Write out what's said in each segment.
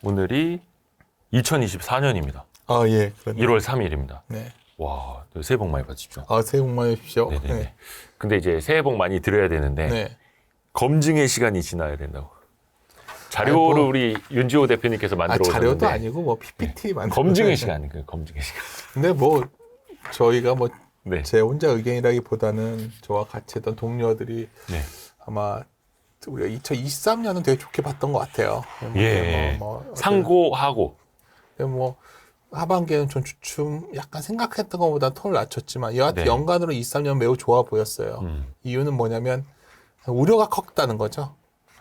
오늘이 2024년입니다. 아, 예. 그렇네요. 1월 3일입니다. 네. 와, 새해 복 많이 받으십시오. 아, 새해 복 많이 받으십시오. 네네네. 네. 근데 이제 새해 복 많이 드려야 되는데 네. 검증의 시간이 지나야 된다고. 자료를 우리 윤지호 대표님께서 만들어 오셨는데 자료도 아니고 뭐 PPT 만들어. 검증의 시간, 그 검증의 시간. 근데 뭐 저희가 뭐 네. 제 혼자 의견이라기보다는 저와 같이 했던 동료들이 네. 아마 우리가 2023년은 되게 좋게 봤던 것 같아요. 예. 뭐 상고하고. 뭐 하반기에는 좀 주춤 약간 생각했던 것보다 톤을 낮췄지만 여하튼 네. 연간으로 23년 매우 좋아 보였어요. 이유는 뭐냐면 우려가 컸다는 거죠.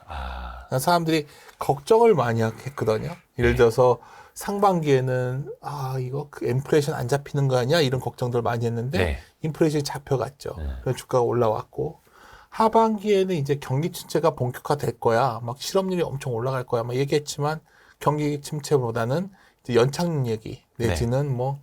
그러니까 사람들이 걱정을 많이 했거든요. 예를 들어서 상반기에는 이거 그 인플레이션 안 잡히는 거 아니야? 이런 걱정들을 많이 했는데 네. 인플레이션이 잡혀갔죠. 그래서 주가가 올라왔고 하반기에는 이제 경기 침체가 본격화될 거야. 막 실업률이 엄청 올라갈 거야. 막 얘기했지만 경기 침체보다는 이제 연착륙 얘기 내지는 뭐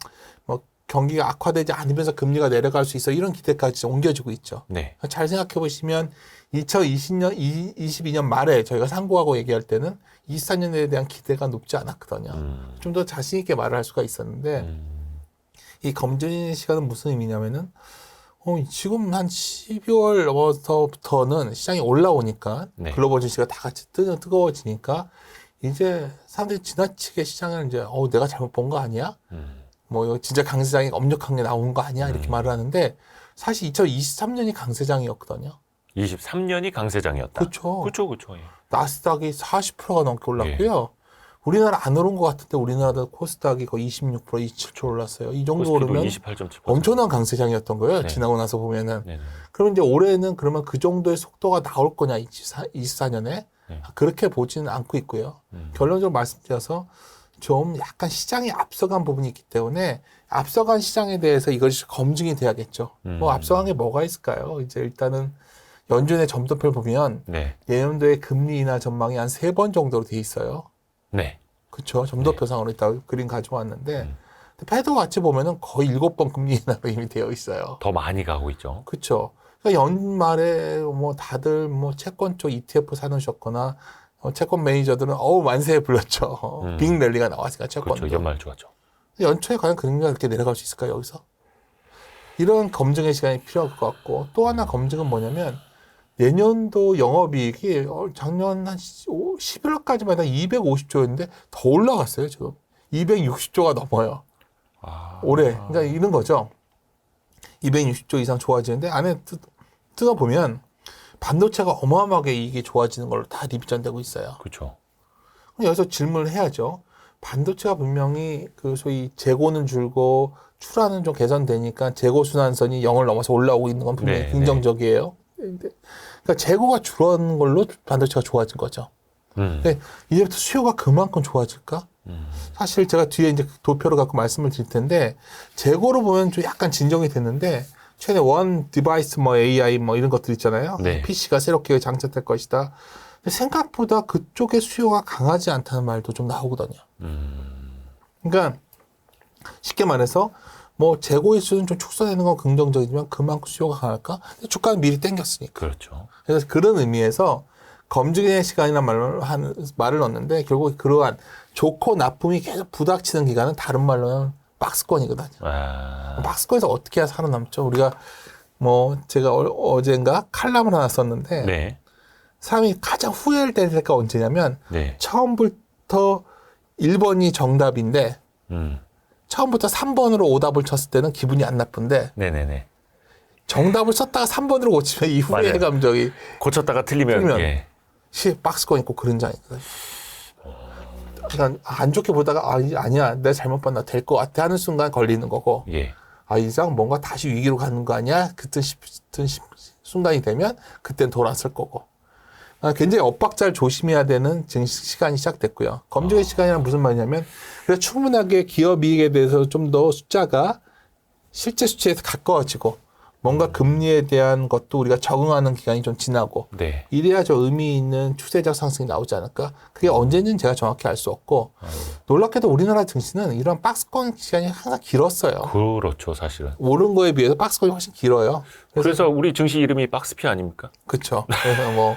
경기가 악화되지 않으면서 금리가 내려갈 수 있어 이런 기대까지 옮겨지고 있죠. 네. 잘 생각해 보시면 2020년, 22년 말에 저희가 상고하고 얘기할 때는 24년에 대한 기대가 높지 않았거든요. 좀 더 자신 있게 말을 할 수가 있었는데 이 검증의 시간은 무슨 의미냐면은 지금 한 12월부터는 시장이 올라오니까 네. 글로벌 증시가 다 같이 뜨거워지니까 이제 사람들이 지나치게 시장을 이제 내가 잘못 본 거 아니야? 뭐 이거 진짜 강세장이 엄격한 게 나온 거 아니야? 이렇게 말을 하는데 사실 2023년이 강세장이었거든요. 23년이 강세장이었다. 그렇죠. 그렇죠. 예. 나스닥이 40%가 넘게 올랐고요. 우리나라 안 오른 것 같은데 우리나라도 코스닥이 거의 26%, 27% 올랐어요. 이 정도 오르면 28.7%. 엄청난 강세장이었던 거예요. 네. 지나고 나서 보면은. 네. 그럼 이제 올해는 그러면 그 정도의 속도가 나올 거냐, 24년에? 네. 그렇게 보지는 않고 있고요. 결론적으로 말씀드려서 좀 약간 시장이 앞서간 부분이 있기 때문에 앞서간 시장에 대해서 이것이 검증이 돼야겠죠. 뭐 앞서간 게 뭐가 있을까요? 이제 일단은 연준의 점도표를 보면 네. 내년도에 금리 인하 전망이 한 3번 정도로 돼 있어요. 네. 그렇죠. 점도표상으로 이따 그림 가져왔는데 패드 같이 보면은 거의 7번 금리 인하로 이미 되어 있어요. 더 많이 가고 있죠. 그렇죠. 그러니까 연말에 뭐 다들 뭐 채권 쪽 ETF 사놓으셨거나 채권 매니저들은 만세에 불렀죠. 빅 랠리가 나왔으니까 채권도. 그렇죠. 연말 좋았죠. 연초에 과연 금리가 그렇게 내려갈 수 있을까요, 여기서? 이런 검증의 시간이 필요할 것 같고 또 하나 검증은 뭐냐면 내년도 영업이익이 작년 한 11월까지만 해도 250조였는데 더 올라갔어요, 지금. 260조가 넘어요. 올해. 그러니까 이런 거죠. 260조 이상 좋아지는데 안에 뜯어보면 반도체가 어마어마하게 이익이 좋아지는 걸로 다 리비전되고 있어요. 그렇죠. 그럼 여기서 질문을 해야죠. 반도체가 분명히 그 소위 재고는 줄고 출하는 좀 개선되니까 재고 순환선이 0을 넘어서 올라오고 있는 건 분명히 긍정적이에요. 그러니까 재고가 줄어든 걸로 반도체가 좋아진 거죠. 근데 이제부터 수요가 그만큼 좋아질까? 사실 제가 뒤에 이제 도표를 갖고 말씀을 드릴 텐데 재고로 보면 좀 약간 진정이 됐는데 최근에 원 디바이스 뭐 AI 뭐 이런 것들 있잖아요. 네. PC가 새롭게 장착될 것이다. 근데 생각보다 그쪽의 수요가 강하지 않다는 말도 좀 나오거든요. 그러니까 쉽게 말해서 뭐 재고의 수는 좀 축소되는 건 긍정적이지만 그만큼 수요가 강할까? 근데 주가는 미리 땡겼으니까. 그렇죠. 그래서 그런 의미에서 검증의 시간이라는 말을 넣었는데 결국 그러한 좋고 나쁨이 계속 부닥치는 기간은 다른 말로는 박스권이거든요. 박스권에서 어떻게 해야 살아남죠? 우리가 뭐 제가 어젠가 칼럼을 하나 썼는데 네. 사람이 가장 후회할 때가 언제냐면 네. 처음부터 1번이 정답인데 처음부터 3번으로 오답을 쳤을 때는 기분이 안 나쁜데 네네네. 정답을 썼다가 3번으로 고치면 이 후회 맞아요. 감정이 고쳤다가 틀리면 예. 박스권 있고 그런 장이거든요. 그러니까 안 좋게 보다가 아니야 내가 잘못 봤나 될 것 같아 하는 순간 걸리는 거고 예. 이상 뭔가 다시 위기로 가는 거 아니야 그때 싶은 순간이 되면 그땐 돌아설 거고 굉장히 엇박자를 조심해야 되는 시간이 시작됐고요. 검증의 시간이란 무슨 말이냐면 그래서 충분하게 기업 이익에 대해서 좀 더 숫자가 실제 수치에서 가까워지고 뭔가 금리에 대한 것도 우리가 적응하는 기간이 좀 지나고 네. 이래야 저 의미 있는 추세적 상승이 나오지 않을까? 그게 언제인지는 제가 정확히 알 수 없고 놀랍게도 우리나라 증시는 이런 박스권 시간이 항상 길었어요. 그렇죠, 사실은. 오른 거에 비해서 박스권이 훨씬 길어요. 그래서 우리 증시 이름이 박스피 아닙니까? 그렇죠. 그래서 뭐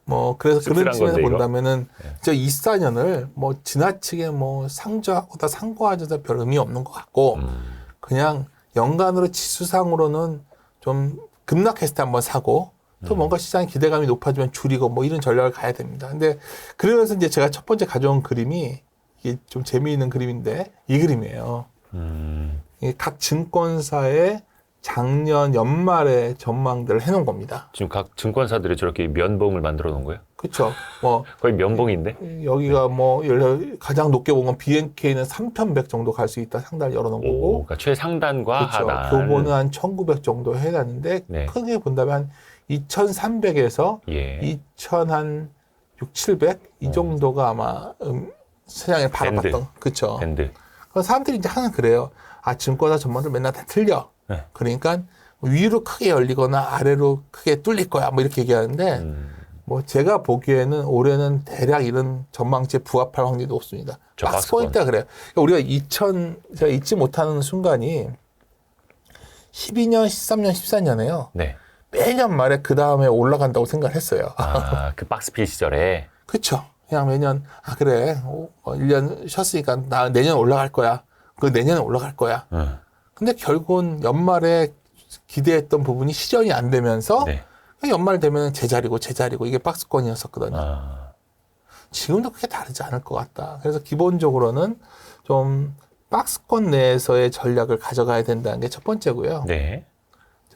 뭐 그래서 그런 씁쓸한 측면에서 건데, 이거? 본다면은 저 24년을 뭐 지나치게 뭐 상저하고다 상고하셔서 별 의미 없는 것 같고 그냥 연간으로 지수상으로는 좀 급락했을 때 한번 사고 또 뭔가 시장 기대감이 높아지면 줄이고 뭐 이런 전략을 가야 됩니다. 근데 그러면서 이제 제가 첫 번째 가져온 그림이 이게 좀 재미있는 그림인데 이 그림이에요. 이게 각 증권사의 작년 연말에 전망들을 해놓은 겁니다. 지금 각 증권사들이 저렇게 면봉을 만들어 놓은 거예요? 그렇죠. 뭐 거의 면봉인데? 여기가 뭐 가장 높게 보면 BNK는 3,100 정도 갈 수 있다 상단을 열어놓은 오, 거고, 그러니까 최상단과 그렇죠. 하단. 교보는 한 1,900 정도 해놨는데 네. 크게 본다면 한 2,300에서 예. 2,000한 6, 700 이 정도가 아마 시장에 바라봤던 그렇죠. 밴드. 사람들이 이제 항상 그래요. 아, 증권사 전망들 맨날 다 틀려. 네. 그러니까 위로 크게 열리거나 아래로 크게 뚫릴 거야. 뭐 이렇게 얘기하는데 뭐 제가 보기에는 올해는 대략 이런 전망치에 부합할 확률이 높습니다. 박스 포인트가 그래요. 그러니까 우리가 제가 잊지 못하는 순간이 12년, 13년, 14년에요. 네. 매년 말에 그 다음에 올라간다고 생각을 했어요. 아, 그 박스필 시절에. 그렇죠. 그냥 매년 아 그래 1년 쉬었으니까 나 내년 올라갈 거야. 그 내년에 올라갈 거야. 근데 결국은 연말에 기대했던 부분이 실현이 안 되면서 네. 연말 되면 제자리고 이게 박스권이었었거든요. 아. 지금도 그게 다르지 않을 것 같다. 그래서 기본적으로는 좀 박스권 내에서의 전략을 가져가야 된다는 게 첫 번째고요. 네.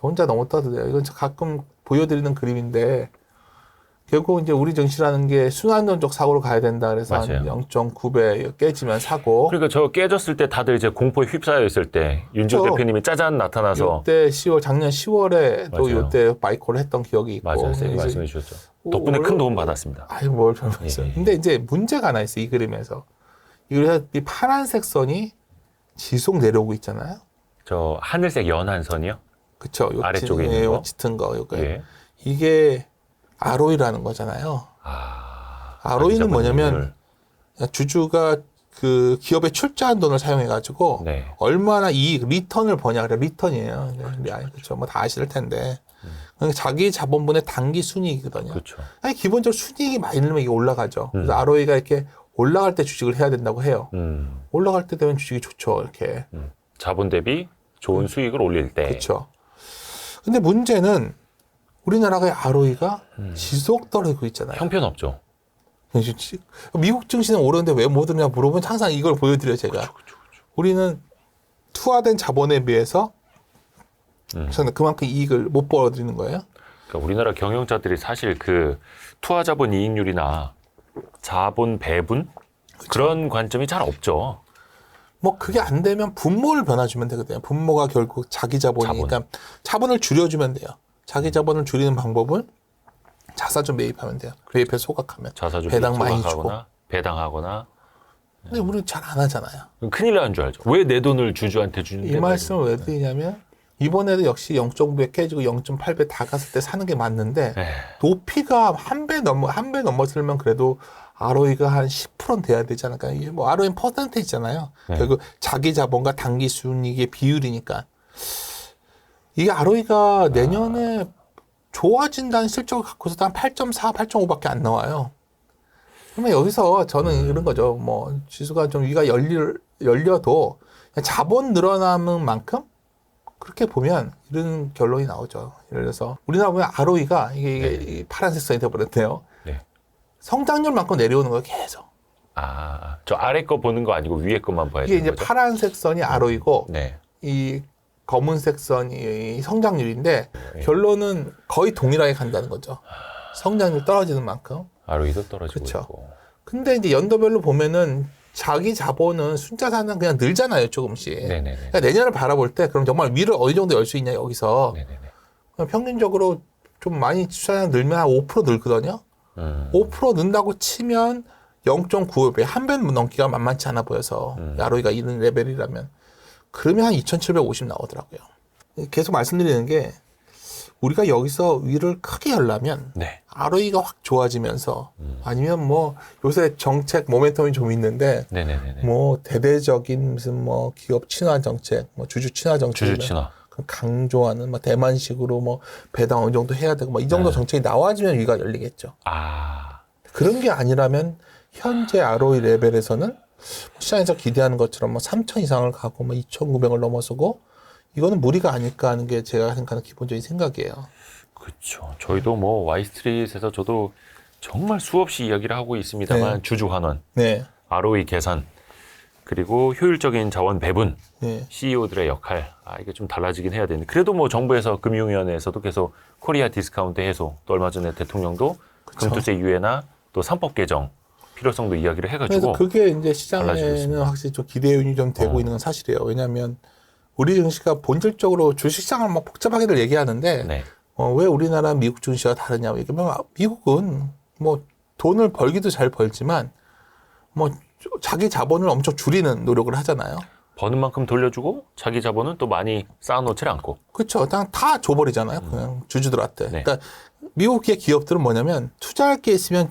혼자 너무 떠드네요. 이건 저 가끔 보여드리는 그림인데 결국 이제 우리 증시라는 게 순환전적 사고로 가야 된다. 그래서 맞아요. 한 0.9배 깨지면 사고. 그러니까 저 깨졌을 때 다들 이제 공포에 휩싸여 있을 때 윤지호 그렇죠. 대표님이 짜잔 나타나서 이때 작년 10월에 또 맞아요. 이때 마이콜을 했던 기억이 있고. 맞아요. 선생님 그래서 말씀해 주셨죠. 덕분에 큰 도움 받았습니다. 아유, 뭘 별말씀. 예. 근데 이제 문제가 하나 있어요. 이 그림에서. 이 파란색 선이 지속 내려오고 있잖아요. 저 하늘색 연한 선이요? 그쵸. 아래쪽에 있는 거? 짙은 거. 요거. 예. 이게 ROE라는 거잖아요. 아. ROE는 뭐냐면 오늘. 주주가 그 기업에 출자한 돈을 사용해가지고 네. 얼마나 리턴을 버냐. 그래, 리턴이에요. 그렇죠. 뭐 다 아실 텐데. 그러니까 자기 자본분의 단기 순이익이거든요. 그렇죠. 아니, 기본적으로 순이익이 많이 늘면 이게 올라가죠. 그래서 ROE가 이렇게 올라갈 때 주식을 해야 된다고 해요. 올라갈 때 되면 주식이 좋죠. 이렇게. 자본 대비 좋은 수익을 올릴 때. 그렇죠. 근데 문제는 우리나라의 ROE가 지속 떨어지고 있잖아요. 형편없죠. 미국 증시는 오르는데 왜 못 오르냐 물어보면 항상 이걸 보여드려요, 제가. 그렇죠. 우리는 투하된 자본에 비해서 그만큼 이익을 못 벌어들이는 거예요. 그러니까 우리나라 경영자들이 사실 그 투하 자본 이익률이나 자본 배분 그런 관점이 잘 없죠. 뭐 그게 안 되면 분모를 변화주면 되거든요. 분모가 결국 자기 자본이니까 자본을 줄여주면 돼요. 자기 자본을 줄이는 방법은 자사주 매입하면 돼요. 매입해 소각하면 자사주 배당 많이 주고. 배당하거나. 근데 우리는 잘 안 하잖아요. 큰일 나는 줄 알죠. 왜 내 돈을 주주한테 주는데? 이 말씀을 왜 드리냐면 이번에도 역시 0.9배 깨지고 0.8배 다 갔을 때 사는 게 맞는데 높이가 한 배 넘었으면 그래도 ROE가 한 10%는 돼야 되지 않을까? 이게 뭐 ROE 퍼센테이지잖아요. 결국 자기 자본과 단기 순이익의 비율이니까. 이게 ROE가 내년에 좋아진다는 실적을 갖고서 한 8.4, 8.5밖에 안 나와요. 그러면 여기서 저는 이런 거죠. 뭐 지수가 좀 위가 열려도 자본 늘어나는 만큼 그렇게 보면 이런 결론이 나오죠. 예를 들어서 우리나라 보면 ROE가 이게 파란색 선이 되어버렸대요. 네. 성장률만큼 내려오는 거예요, 계속. 아, 저 아래 거 보는 거 아니고 위에 것만 봐야 이게 되는 이제 거죠? 파란색 선이 ROE고 네. 이 검은색 선이 성장률인데 결론은 거의 동일하게 간다는 거죠. 성장률 떨어지는 만큼. ROE도 떨어지고 그렇죠. 있고. 근데 이제 연도별로 보면은 자기 자본은 순자산은 그냥 늘잖아요, 조금씩. 네네네. 그러니까 내년을 바라볼 때 그럼 정말 위를 어느 정도 열 수 있냐, 여기서. 네네네. 그냥 평균적으로 좀 많이 순자산 늘면 한 5% 늘거든요. 5% 는다고 치면 0.95배, 한 배 넘기가 만만치 않아 보여서 ROE가 이런 레벨이라면 그러면 한 2,750 나오더라고요. 계속 말씀드리는 게 우리가 여기서 위를 크게 열려면 네. ROE가 확 좋아지면서 아니면 뭐 요새 정책 모멘텀이 좀 있는데 네네네. 뭐 대대적인 무슨 뭐 기업 친화 정책, 뭐 주주 친화 정책 주주 친화. 강조하는 뭐 대만식으로 뭐 배당 어느 정도 해야 되고 뭐 이 정도 정책이 나와지면 위기가 열리겠죠. 그런 게 아니라면 현재 ROE 레벨에서는 시장에서 기대하는 것처럼 뭐 3천 이상을 가고 뭐 2,900을 넘어서고 이거는 무리가 아닐까 하는 게 제가 생각하는 기본적인 생각이에요. 그렇죠. 저희도 뭐 와이스트리트에서 저도 정말 수없이 이야기를 하고 있습니다만 네. 주주 환원, 네. ROE 개선, 그리고 효율적인 자원 배분, 네. CEO들의 역할, 이게 좀 달라지긴 해야 되는데 그래도 뭐 정부에서 금융위원회에서도 계속 코리아 디스카운트 해소, 또 얼마 전에 대통령도 그쵸. 금투세 유예나 또 3법 개정 필요성도 이야기를 그래서 해가지고 그게 이제 달라지고 시장에는 있습니다. 확실히 좀 기대 요인이 좀 되고 있는 건 사실이에요. 왜냐하면 우리 증시가 본질적으로 주식시장을 막 복잡하게들 얘기하는데 네. 왜 우리나라 미국 증시와 다르냐고 얘기하면 미국은 뭐 돈을 벌기도 잘 벌지만 뭐 자기 자본을 엄청 줄이는 노력을 하잖아요. 버는 만큼 돌려주고 자기 자본은 또 많이 쌓아놓질 않고. 그렇죠. 그냥 다 줘버리잖아요. 그냥 주주들한테. 네. 그러니까 미국의 기업들은 뭐냐면 투자할 게 있으면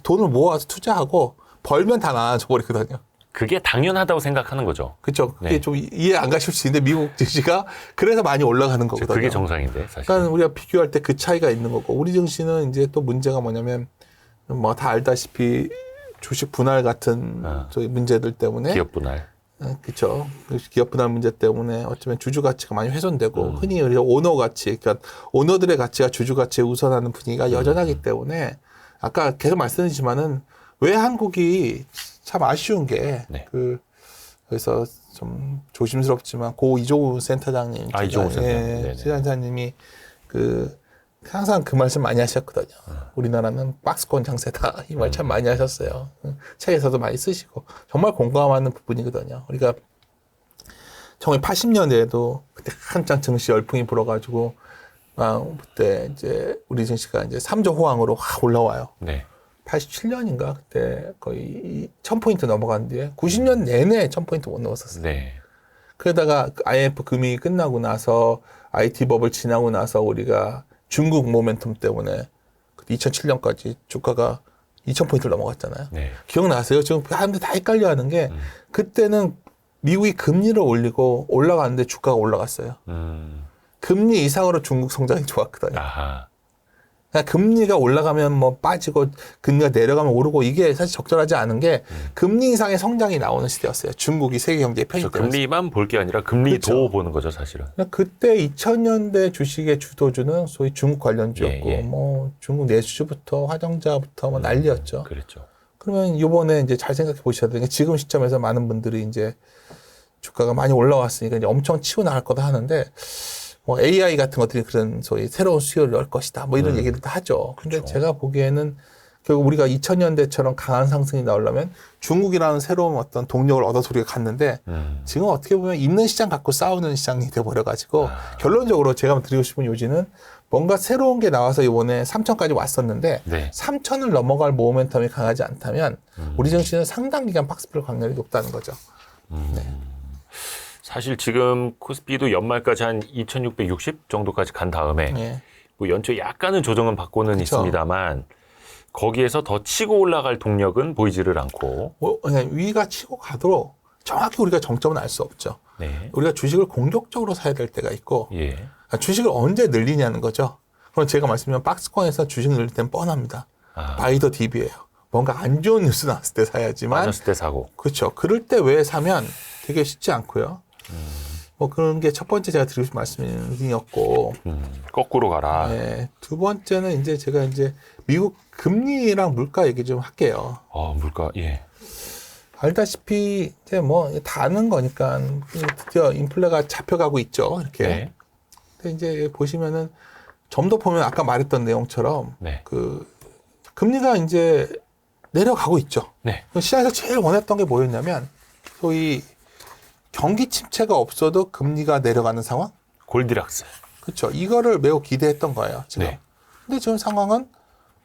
돈을 모아서 투자하고 벌면 다 나눠줘버리거든요. 그게 당연하다고 생각하는 거죠. 그렇죠. 그게 네. 좀 이해 안 가실 수 있는데 미국 증시가 그래서 많이 올라가는 거거든요. 그게 정상인데 사실. 그러니까 우리가 비교할 때 그 차이가 있는 거고 우리 증시는 이제 또 문제가 뭐냐면 뭐 다 알다시피 주식 분할 같은 저희 문제들 때문에 기업 분할. 그렇죠. 기업 분할 문제 때문에 어쩌면 주주 가치가 많이 훼손되고 흔히 우리가 오너 가치, 그러니까 오너들의 가치가 주주 가치에 우선하는 분위기가 여전하기 때문에 아까 계속 말씀드리지만은 왜 한국이 참 아쉬운 게 네. 그래서 좀 조심스럽지만 고 이종우 센터장님, 이종우 센터장님, 센터장님이 항상 그 말씀 많이 하셨거든요. 우리나라는 박스권 장세다. 이 말 참 많이 하셨어요. 책에서도 많이 쓰시고. 정말 공감하는 부분이거든요. 우리가 1980년대에도 그때 한창 증시 열풍이 불어가지고, 그때 이제 우리 증시가 이제 3조 호황으로 확 올라와요. 네. 87년인가? 그때 거의 1000포인트 넘어간 뒤에 90년 내내 1000포인트 못 넘었었어요. 네. 그러다가 IMF 금융이 끝나고 나서 IT 버블 지나고 나서 우리가 중국 모멘텀 때문에 2007년까지 주가가 2000포인트를 넘어갔잖아요. 네. 기억나세요? 지금 사람들 다 헷갈려 하는 게 그때는 미국이 금리를 올리고 올라가는데 주가가 올라갔어요. 금리 이상으로 중국 성장이 좋았거든요. 아하. 그러니까 금리가 올라가면 뭐 빠지고 금리가 내려가면 오르고 이게 사실 적절하지 않은 게 금리 이상의 성장이 나오는 시대였어요. 중국이 세계 경제의 편이 되면서. 금리만 볼 게 아니라 금리도 그렇죠. 보는 거죠, 사실은. 그때 2000년대 주식의 주도주는 소위 중국 관련주였고, 예. 뭐 중국 내수주부터 화정자부터 뭐 난리였죠. 그렇죠. 그러면 이번에 이제 잘 생각해 보셔야 되는 게 지금 시점에서 많은 분들이 이제 주가가 많이 올라왔으니까 이제 엄청 치고 나갈 거다 하는데, 뭐 AI 같은 것들이 그런 소위 새로운 수요를 열 것이다. 뭐 이런 얘기를 다 하죠. 근데 그렇죠. 제가 보기에는 결국 우리가 2000년대처럼 강한 상승이 나오려면 중국이라는 새로운 어떤 동력을 얻어서 우리가 갔는데 지금 어떻게 보면 있는 시장 갖고 싸우는 시장이 돼버려가지고 결론적으로 제가 드리고 싶은 요지는 뭔가 새로운 게 나와서 이번에 3천까지 왔었는데 네. 3천을 넘어갈 모멘텀이 강하지 않다면 우리 증시는 상당 기간 박스필 확률이 높다는 거죠. 사실 지금 코스피도 연말까지 한 2660 정도까지 간 다음에 네. 뭐 연초에 약간은 조정은 받고는 그쵸. 있습니다만 거기에서 더 치고 올라갈 동력은 보이지를 않고. 그냥 위가 치고 가도 정확히 우리가 정점은 알 수 없죠. 네. 우리가 주식을 공격적으로 사야 될 때가 있고 예. 주식을 언제 늘리냐는 거죠. 그럼 제가 말씀드린 박스권에서 주식 늘릴 때는 뻔합니다. 바이더 딥이에요. 뭔가 안 좋은 뉴스 나왔을 때 사야지만 빠졌을 때 사고. 그렇죠. 그럴 때 왜 사면 되게 쉽지 않고요. 뭐 그런 게 첫 번째 제가 드리고 싶은 말씀이었고 거꾸로 가라. 네, 두 번째는 이제 제가 이제 미국 금리랑 물가 얘기 좀 할게요. 물가, 예. 알다시피 이제 뭐 다 아는 거니까 드디어 인플레가 잡혀가고 있죠. 이렇게. 네. 근데 이제 보시면은 점도 보면 아까 말했던 내용처럼 네. 금리가 이제 내려가고 있죠. 네. 시장에서 제일 원했던 게 뭐였냐면 소위 경기 침체가 없어도 금리가 내려가는 상황? 골디락스. 그렇죠. 이거를 매우 기대했던 거예요. 지금. 네. 근데 지금 상황은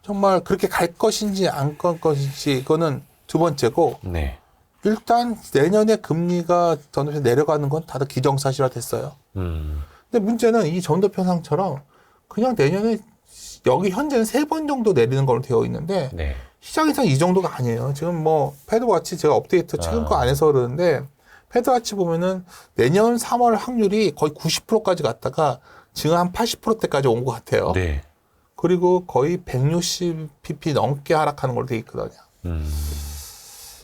정말 그렇게 갈 것인지 안 갈 것인지 이거는 두 번째고 네. 일단 내년에 금리가 전후에 내려가는 건 다들 기정사실화 됐어요. 근데 문제는 이 전도평상처럼 그냥 내년에 여기 현재는 3번 정도 내리는 걸로 되어 있는데 네. 시장에서는 이 정도가 아니에요. 지금 뭐 패드워치 제가 업데이트 최근 거 안 해서 그러는데 패드와치 보면은 내년 3월 확률이 거의 90%까지 갔다가 지금 한 80%대까지 온 것 같아요. 네. 그리고 거의 160pp 넘게 하락하는 걸로 돼 있거든요.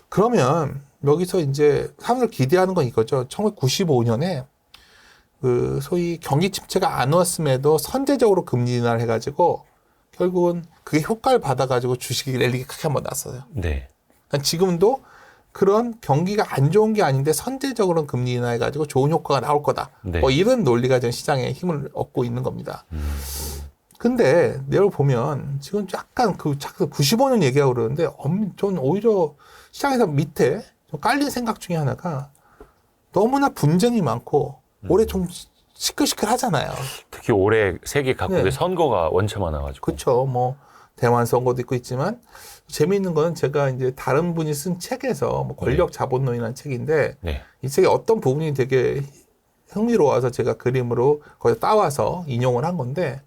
그러면 여기서 이제 사람들 기대하는 건 이거죠. 1995년에 그 소위 경기 침체가 안 왔음에도 선제적으로 금리 인하를 해가지고 결국은 그게 효과를 받아가지고 주식이 랠리가 크게 한번 났어요. 네. 그러니까 지금도 그런 경기가 안 좋은 게 아닌데 선제적으로 금리 인하해가지고 좋은 효과가 나올 거다. 네. 뭐 이런 논리가 지금 시장에 힘을 얻고 있는 겁니다. 근데 내일 보면 지금 약간 그 95년 얘기하고 그러는데 전 오히려 시장에서 밑에 좀 깔린 생각 중에 하나가 너무나 분쟁이 많고 올해 좀 시끌시끌하잖아요. 특히 올해 세계 각국의 네. 선거가 원체 많아가지고. 그렇죠. 뭐 대만 선거도 있고 있지만 재미있는 거는 제가 이제 다른 분이 쓴 책에서 뭐 권력 자본론이라는 책인데 네. 이 책의 어떤 부분이 되게 흥미로워서 제가 그림으로 거기서 따와서 인용을 한 건데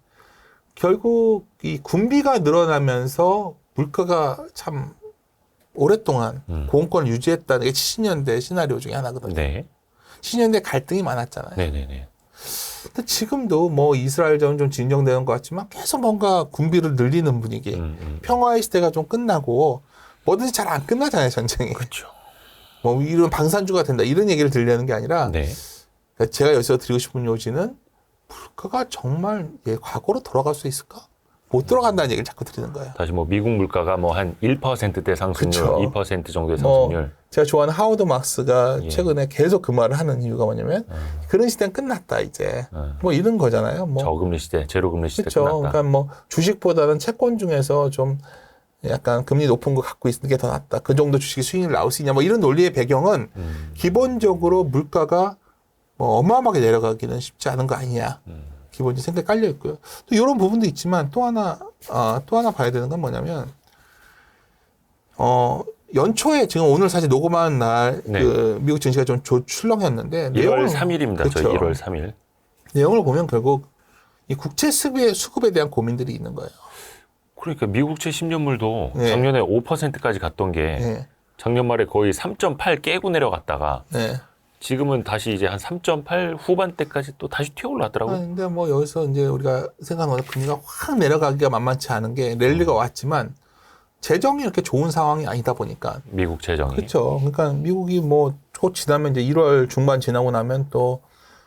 결국 이 군비가 늘어나면서 물가가 참 오랫동안 고금권을 유지했다는 게 70년대 시나리오 중에 하나거든요. 네. 70년대 갈등이 많았잖아요. 네네네. 근데 지금도 뭐 이스라엘전 좀 진정되는 것 같지만 계속 뭔가 군비를 늘리는 분위기. 평화의 시대가 좀 끝나고 뭐든지 잘 안 끝나잖아요, 전쟁이. 그렇죠. 뭐 이런 방산주가 된다 이런 얘기를 들려는 게 아니라 네. 제가 여기서 드리고 싶은 요지는 물가가 정말 과거로 돌아갈 수 있을까? 못 돌아간다는 얘기를 자꾸 드리는 거예요. 다시 뭐 미국 물가가 뭐 한 1%대 상승률, 그쵸. 2% 정도의 뭐 상승률. 제가 좋아하는 하워드 막스가 예. 최근에 계속 그 말을 하는 이유가 뭐냐면 그런 시대는 끝났다 이제. 뭐 이런 거잖아요. 뭐 저금리 시대, 제로금리 시대 그렇죠. 끝났다. 그러니까 뭐 주식보다는 채권 중에서 좀 약간 금리 높은 거 갖고 있는 게 더 낫다. 그 정도 주식이 수익률 나올 수 있냐. 뭐 이런 논리의 배경은 기본적으로 물가가 뭐 어마어마하게 내려가기는 쉽지 않은 거 아니냐. 기본적인 생각이 깔려 있고요. 또 이런 부분도 있지만 또 하나 봐야 되는 건 뭐냐면 연초에 지금 오늘 사실 녹음한 날 네. 그 미국 증시가 좀 출렁였는데 1월 3일입니다. 그렇죠. 저희 1월 3일. 내용을 보면 결국 이 국채 수급에 대한 고민들이 있는 거예요. 그러니까 미국채 10년물도 네. 작년에 5%까지 갔던 게 네. 작년 말에 거의 3.8 깨고 내려갔다가 네. 지금은 다시 이제 한 3.8 후반대까지 또 다시 튀어 올랐더라고요. 근데 뭐 여기서 이제 우리가 생각하는 것은 금리가 확 내려가기가 만만치 않은 게 랠리가 왔지만 재정이 이렇게 좋은 상황이 아니다 보니까 미국 재정이. 그렇죠. 그러니까 미국이 뭐 곧 지나면 이제 1월 중반 지나고 나면 또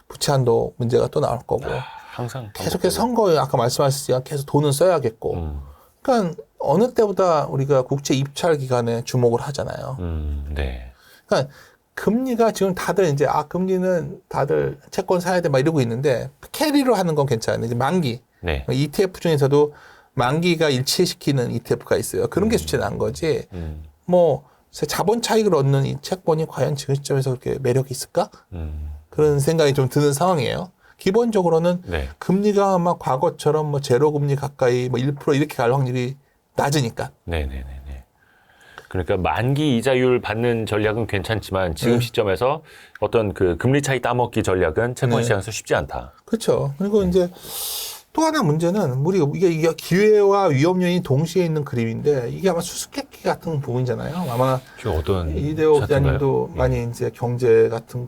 부채 한도 문제가 또 나올 거고 항상 계속해서 선거에 아까 말씀하셨지만 계속 돈은 써야겠고 그러니까 어느 때보다 우리가 국채 입찰 기간에 주목을 하잖아요. 네. 그러니까 금리가 지금 다들 이제 금리는 다들 채권 사야 돼 막 이러고 있는데 캐리로 하는 건 괜찮아요. 이제 만기 네. ETF 중에서도 만기가 일치시키는 ETF가 있어요. 그런 게 수치 난 거지. 뭐 자본 차익을 얻는 이 채권이 과연 지금 시점에서 그렇게 매력이 있을까? 그런 생각이 좀 드는 상황이에요. 기본적으로는 네. 금리가 막 과거처럼 뭐 제로 금리 가까이 뭐 1% 이렇게 갈 확률이 낮으니까. 네네네. 그러니까 만기 이자율 받는 전략은 괜찮지만 지금 시점에서 어떤 그 금리 차이 따먹기 전략은 채권 시장에서 쉽지 않다. 그렇죠. 그리고 이제 또 하나 문제는 이게 기회와 위험 요인이 동시에 있는 그림인데 이게 아마 수수께끼 같은 부분이잖아요. 아마 이게 어떤 이대호 차트인가요? 기자님도 많이 이제 경제 같은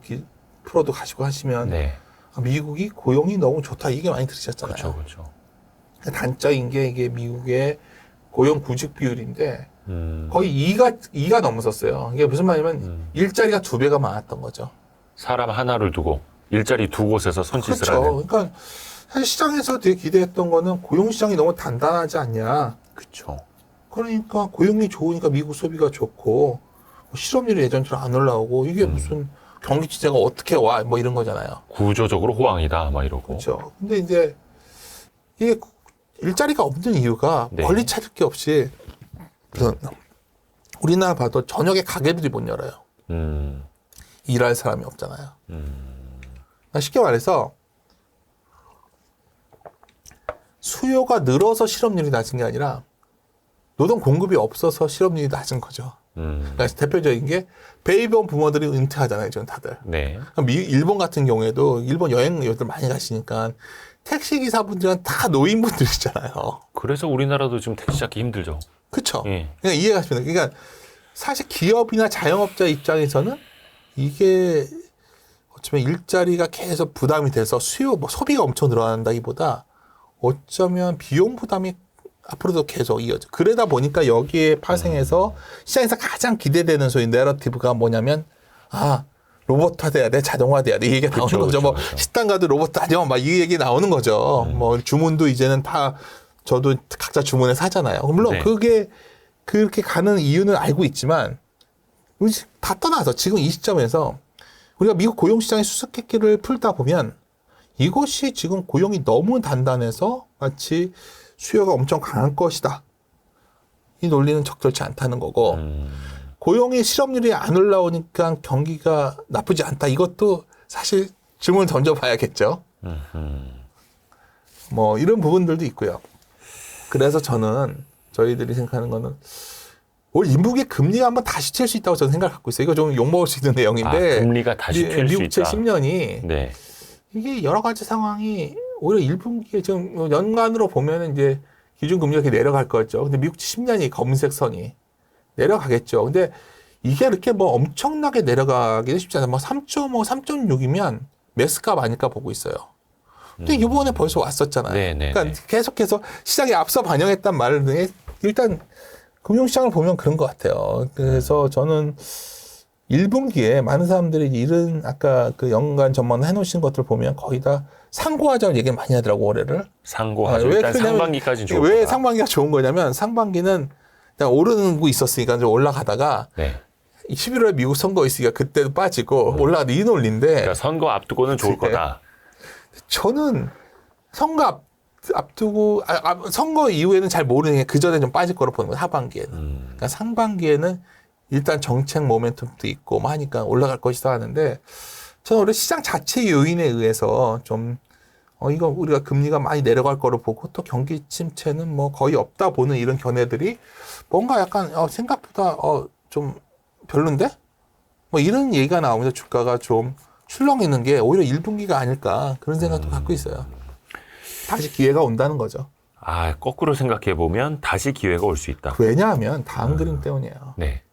프로도 가지고 하시면 네. 미국이 고용이 너무 좋다 이게 많이 들으셨잖아요. 그렇죠, 그렇죠. 단적인 게 이게 미국의 고용 구직 비율인데 거의 2가 넘었었어요. 이게 무슨 말이냐면 일자리가 2배가 많았던 거죠. 사람 하나를 두고 일자리 두 곳에서 손짓을 그렇죠. 하는. 그러니까 사실 시장에서 되게 기대했던 거는 고용 시장이 너무 단단하지 않냐. 그렇죠. 그러니까 고용이 좋으니까 미국 소비가 좋고 실업률이 예전처럼 안 올라오고 이게 무슨 경기 침체가 어떻게 와 뭐 이런 거잖아요. 구조적으로 호황이다 막 이러고. 그렇죠. 근데 이제 이게 일자리가 없는 이유가 네. 권리 찾을 게 없이 우리나라 봐도 저녁에 가게들이 못 열어요. 일할 사람이 없잖아요. 그러니까 쉽게 말해서 수요가 늘어서 실업률이 낮은 게 아니라 노동 공급이 없어서 실업률이 낮은 거죠. 그러니까 대표적인 게 베이비붐 부모들이 은퇴하잖아요, 지금 다들. 네. 일본 같은 경우에도 일본 여행들 많이 가시니까 택시 기사분들은 다 노인분들이잖아요. 그래서 우리나라도 지금 택시 잡기 힘들죠. 그렇죠. 예. 그러니까 이해가 가십니다. 그러니까 사실 기업이나 자영업자 입장에서는 이게 어쩌면 일자리가 계속 부담이 돼서 소비가 엄청 늘어난다기보다 어쩌면 비용 부담이 앞으로도 계속 이어져. 그러다 보니까 여기에 파생해서 시장에서 가장 기대되는 소위 내러티브가 뭐냐면 로봇화돼야 돼, 자동화돼야 돼 이 얘기가 나오는 거죠. 뭐 식당 가도 로봇 하죠, 막 이 얘기 나오는 거죠. 뭐 주문도 이제는 다 저도 각자 주문해서 하잖아요. 물론 네. 그게 그렇게 가는 이유는 알고 있지만 다 떠나서 지금 이 시점에서 우리가 미국 고용시장의 수수께끼를 풀다 보면 이것이 지금 고용이 너무 단단해서 마치 수요가 엄청 강할 것이다. 이 논리는 적절치 않다는 거고 고용의 실업률이 안 올라오니까 경기가 나쁘지 않다. 이것도 사실 질문을 던져봐야겠죠. 뭐 이런 부분들도 있고요. 그래서 저희들이 생각하는 거는 올 인북의 금리가 한번 다시 튈 수 있다고 저는 생각을 갖고 있어요. 이거 좀 욕먹을 수 있는 내용인데 금리가 다시 튈 수 있다. 미국 채 10년이 네. 이게 여러 가지 상황이 오히려 1분기에 지금 연간으로 보면 이제 기준금리가 이렇게 내려갈 거죠. 근데 미국 10년이 검은색 선이 내려가겠죠. 근데 이게 이렇게 뭐 엄청나게 내려가기는 쉽지 않아요. 뭐 3.5, 3.6이면 매스값 아닐까 보고 있어요. 근데 이번에 벌써 왔었잖아요. 네네. 그러니까 계속해서 시장에 앞서 반영했단 말을 등에 일단 금융시장을 보면 그런 것 같아요. 그래서 저는 1분기에 많은 사람들이 이런 아까 그 연간 전망 해놓으신 것들 보면 거의 다 상고하자는 얘기를 많이 하더라고 올해를. 상고하죠. 일단 상반기까지는 좋을 왜 거다. 상반기가 좋은 거냐면 상반기는 그냥 오르는 거 있었으니까 좀 올라가다가 네. 11월에 미국 선거 있으니까 그때도 빠지고 올라가는 이 논리인데 그러니까 선거 앞두고는 좋을 거다. 저는 선거 앞두고 선거 이후에는 잘 모르는 게 그 전에 좀 빠질 거로 보는 거예요. 하반기에는. 그러니까 상반기에는 일단 정책 모멘텀도 있고 뭐 하니까 올라갈 것이다 하는데 저는 오히려 시장 자체 요인에 의해서 좀 이거 우리가 금리가 많이 내려갈 거로 보고 또 경기 침체는 뭐 거의 없다 보는 이런 견해들이 뭔가 약간 생각보다 좀 별론데? 뭐 이런 얘기가 나오면서 주가가 좀 출렁이는 게 오히려 1분기가 아닐까 그런 생각도 갖고 있어요. 다시 기회가 온다는 거죠. 거꾸로 생각해 보면 다시 기회가 올 수 있다. 왜냐하면 다음 그림 때문이에요. 네.